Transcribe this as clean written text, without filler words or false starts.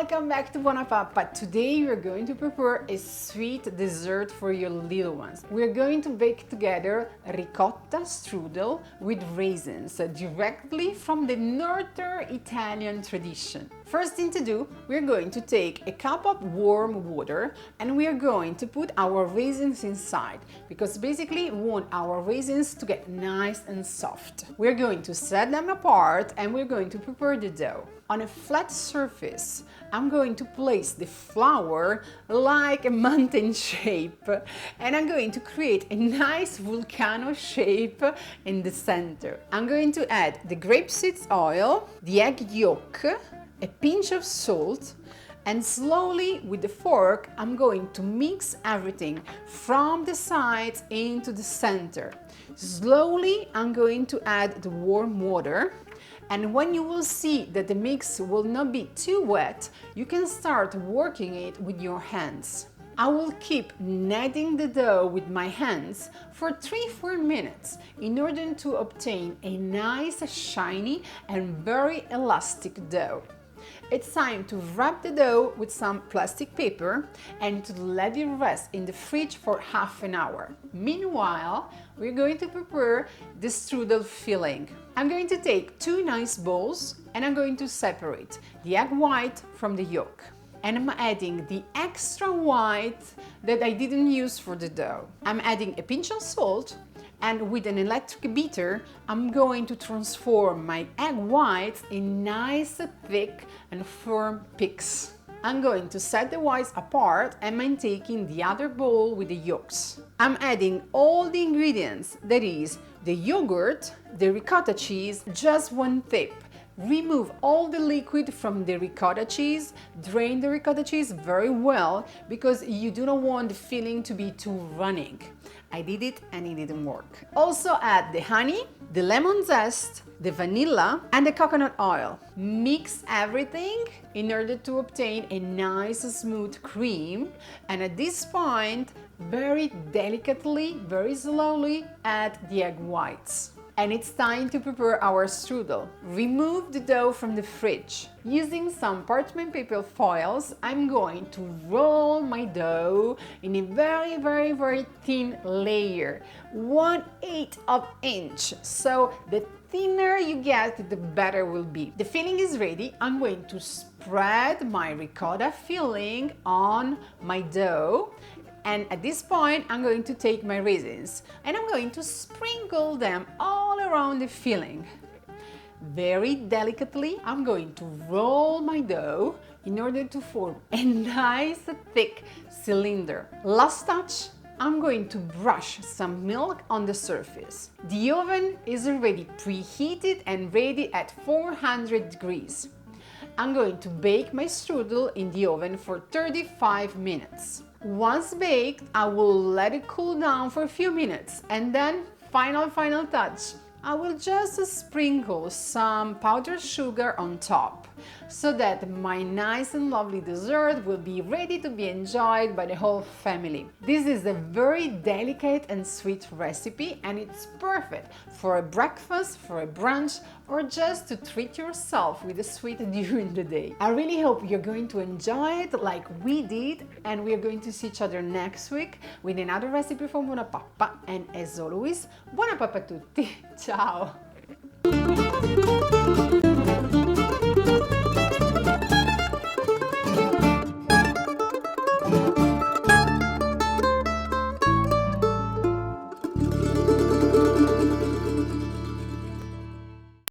Welcome back to BuonaPappa. Today we're going to prepare a sweet dessert for your little ones. We're going to bake together ricotta strudel with raisins directly from the northern Italian tradition. First thing to do, we're going to take a cup of warm water and we are going to put our raisins inside because basically we want our raisins to get nice and soft. We're going to set them apart and we're going to prepare the dough. On a flat surface, I'm going to place the flour like a mountain shape and I'm going to create a nice volcano shape in the center. I'm going to add the grapeseed oil, the egg yolk, a pinch of salt, and slowly with the fork I'm going to mix everything from the sides into the center. Slowly I'm going to add the warm water. And when you will see that the mix will not be too wet, you can start working it with your hands. I will keep kneading the dough with my hands for 3-4 minutes in order to obtain a nice, shiny and very elastic dough. It's time to wrap the dough with some plastic paper and to let it rest in the fridge for half an hour. Meanwhile, we're going to prepare the strudel filling. I'm going to take 2 nice bowls and I'm going to separate the egg white from the yolk. And I'm adding the extra white that I didn't use for the dough. I'm adding a pinch of salt and with an electric beater, I'm going to transform my egg whites in nice, thick and firm peaks. I'm going to set the whites apart and I'm taking the other bowl with the yolks. I'm adding all the ingredients, that is, the yogurt, the ricotta cheese, just 1 tip. Remove all the liquid from the ricotta cheese, drain the ricotta cheese very well because you do not want the filling to be too running. I did it and it didn't work. Also add the honey, the lemon zest, the vanilla and the coconut oil. Mix everything in order to obtain a nice smooth cream, and at this point, very delicately, very slowly add the egg whites. And it's time to prepare our strudel. Remove the dough from the fridge. Using some parchment paper foils, I'm going to roll my dough in a very thin layer, 1/8 of inch. So the thinner you get, the better will be. The filling is ready. I'm going to spread my ricotta filling on my dough. And at this point, I'm going to take my raisins and I'm going to sprinkle them all around the filling. Very delicately, I'm going to roll my dough in order to form a nice thick cylinder. Last touch, I'm going to brush some milk on the surface. The oven is already preheated and ready at 400 degrees. I'm going to bake my strudel in the oven for 35 minutes. Once baked, I will let it cool down for a few minutes and then final touch. I will just sprinkle some powdered sugar on top so that my nice and lovely dessert will be ready to be enjoyed by the whole family. This is a very delicate and sweet recipe and it's perfect for a breakfast, for a brunch, or just to treat yourself with a sweet during the day. I really hope you're going to enjoy it like we did, and we're going to see each other next week with another recipe from BuonaPappa, and as always, buona pappa a tutti! Ciao!